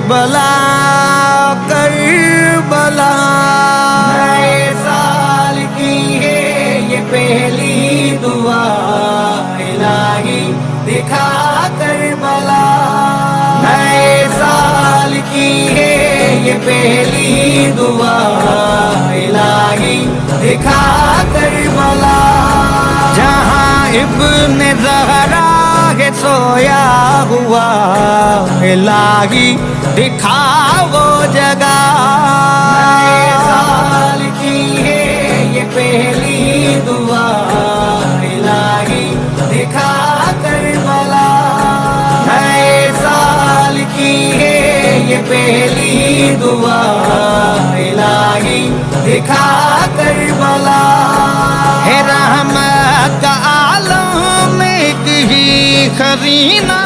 بلا کربلا نئے سال کی ہے یہ پہلی دعا، الہی دکھا کربلا، نئے سال کی ہے یہ پہلی دعا، الہی دکھا کربلا، جہاں ابن زہرا ہے سویا ہوا، الہی دکھا وہ جگہ، نئے سال کی ہے یہ پہلی دعا، الہی دکھا کربلا، نئے سال کی ہے یہ پہلی دعا، الہی دکھا کربلا، ہے رحمت کا عالم ایک ہی خزینہ